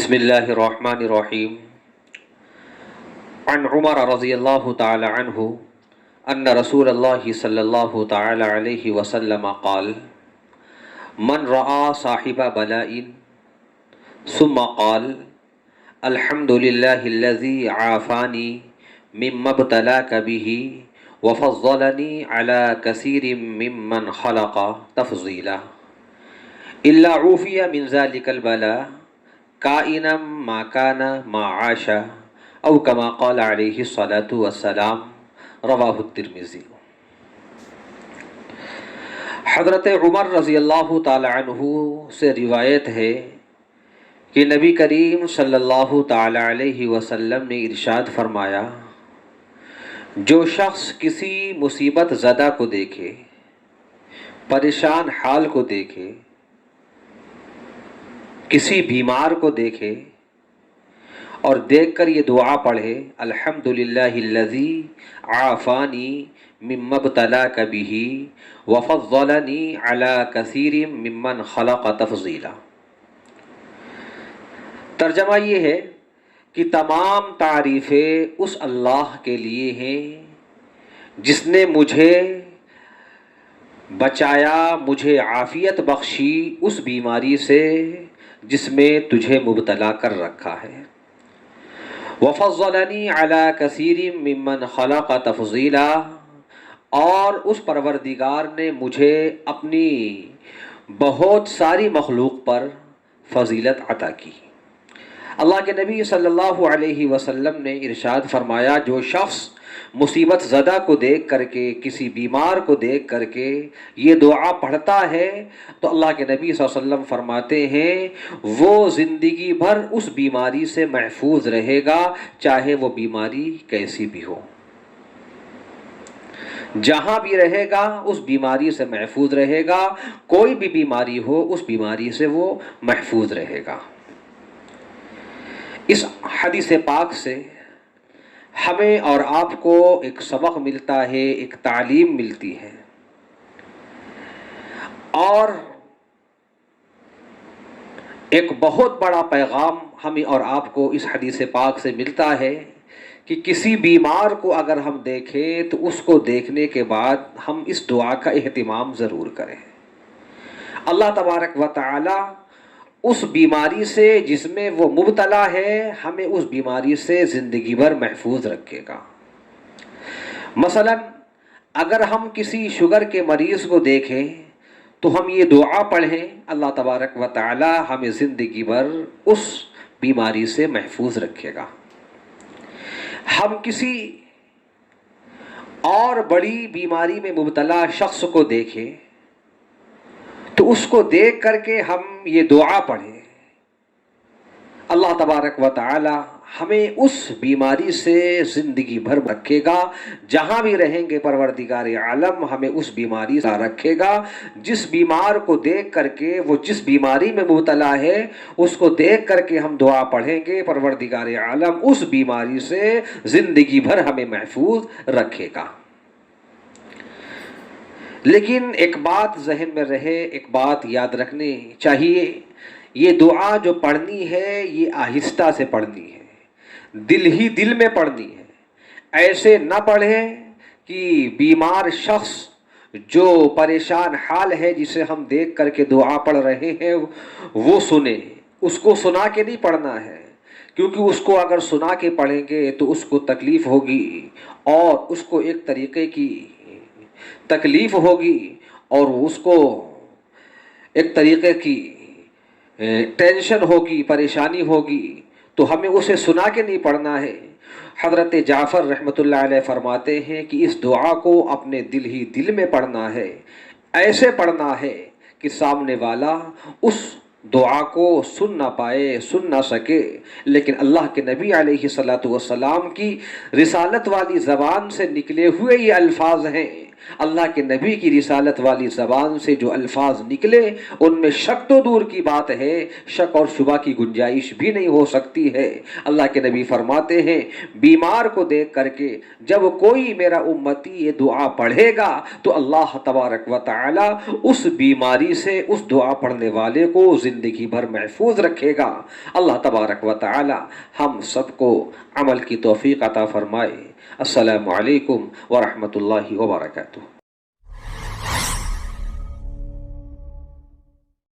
بسم اللہ الرحمن الرحیم عن عمر رضی اللہ تعالی عنہ ان رسول اللہ صلی اللہ تعالی علیہ وسلم قال من رأى صاحب بلاء ثم قال الحمد للہ الذی عافانی مما ابتلاک به وفضلنی علی کثیر ممن خلق تفضیلا الا عوفی من ذلک البلاء کائنا ما کان ما عاش او کما قال علیہ الصلاۃ والسلام رواہ الترمذی۔ حضرت عمر رضی اللہ تعالی عنہ سے روایت ہے کہ نبی کریم صلی اللہ تعالی علیہ وسلم نے ارشاد فرمایا، جو شخص کسی مصیبت زدہ کو دیکھے، پریشان حال کو دیکھے، کسی بیمار کو دیکھے اور دیکھ کر یہ دعا پڑھے، الحمدللہ الذی عافانی مما ابتلاک بہ وفضلنی علی کثیر ممن خلق تفضیلا۔ ترجمہ یہ ہے کہ تمام تعریفیں اس اللہ کے لیے ہیں جس نے مجھے بچایا، مجھے عافیت بخشی اس بیماری سے جس میں تجھے مبتلا کر رکھا ہے، وفضلنی علی کثیر ممن خلق تفضیلا، اور اس پروردگار نے مجھے اپنی بہت ساری مخلوق پر فضیلت عطا کی۔ اللہ کے نبی صلی اللہ علیہ وسلم نے ارشاد فرمایا، جو شخص مصیبت زدہ کو دیکھ کر کے، کسی بیمار کو دیکھ کر کے یہ دعا پڑھتا ہے تو اللہ کے نبی صلی اللہ علیہ وسلم فرماتے ہیں وہ زندگی بھر اس بیماری سے محفوظ رہے گا، چاہے وہ بیماری کیسی بھی ہو، جہاں بھی رہے گا اس بیماری سے محفوظ رہے گا، کوئی بھی بیماری ہو اس بیماری سے وہ محفوظ رہے گا۔ اس حدیث پاک سے ہمیں اور آپ کو ایک سبق ملتا ہے، ایک تعلیم ملتی ہے، اور ایک بہت بڑا پیغام ہمیں اور آپ کو اس حدیث پاک سے ملتا ہے کہ کسی بیمار کو اگر ہم دیکھیں تو اس کو دیکھنے کے بعد ہم اس دعا کا اہتمام ضرور کریں۔ اللہ تبارک و تعالی اس بیماری سے جس میں وہ مبتلا ہے ہمیں اس بیماری سے زندگی بھر محفوظ رکھے گا۔ مثلا اگر ہم کسی شوگر کے مریض کو دیکھیں تو ہم یہ دعا پڑھیں، اللہ تبارک و تعالی ہمیں زندگی بھر اس بیماری سے محفوظ رکھے گا۔ ہم کسی اور بڑی بیماری میں مبتلا شخص کو دیکھیں تو اس کو دیکھ کر کے ہم یہ دعا پڑھیں، اللہ تبارک و تعالی ہمیں اس بیماری سے زندگی بھر رکھے گا، جہاں بھی رہیں گے پروردگار عالم ہمیں اس بیماری سے رکھے گا۔ جس بیمار کو دیکھ کر کے، وہ جس بیماری میں مبتلا ہے اس کو دیکھ کر کے ہم دعا پڑھیں گے، پروردگار عالم اس بیماری سے زندگی بھر ہمیں محفوظ رکھے گا۔ لیکن ایک بات ذہن میں رہے، ایک بات یاد رکھنی چاہیے، یہ دعا جو پڑھنی ہے یہ آہستہ سے پڑھنی ہے، دل ہی دل میں پڑھنی ہے۔ ایسے نہ پڑھیں کہ بیمار شخص جو پریشان حال ہے جسے ہم دیکھ کر کے دعا پڑھ رہے ہیں وہ سنے، اس کو سنا کے نہیں پڑھنا ہے، کیونکہ اس کو اگر سنا کے پڑھیں گے تو اس کو تکلیف ہوگی، اور اس کو ایک طریقے کی تکلیف ہوگی، اور اس کو ایک طریقے کی ٹینشن ہوگی، پریشانی ہوگی، تو ہمیں اسے سنا کے نہیں پڑھنا ہے۔ حضرت جعفر رحمۃ اللہ علیہ فرماتے ہیں کہ اس دعا کو اپنے دل ہی دل میں پڑھنا ہے، ایسے پڑھنا ہے کہ سامنے والا اس دعا کو سن نہ پائے، سن نہ سکے، لیکن اللہ کے نبی علیہ الصلوۃ والسلام کی رسالت والی زبان سے نکلے ہوئے یہ الفاظ ہیں اللہ کے نبی کی رسالت والی زبان سے جو الفاظ نکلے ان میں شک تو دور کی بات ہے، شک اور شبہ کی گنجائش بھی نہیں ہو سکتی ہے۔ اللہ کے نبی فرماتے ہیں بیمار کو دیکھ کر کے جب کوئی میرا امتی یہ دعا پڑھے گا تو اللہ تبارک و تعالی اس بیماری سے اس دعا پڑھنے والے کو زندگی بھر محفوظ رکھے گا۔ اللہ تبارک و تعالی ہم سب کو عمل کی توفیق عطا فرمائے۔ السلام علیکم ورحمۃ اللہ وبرکاتہ۔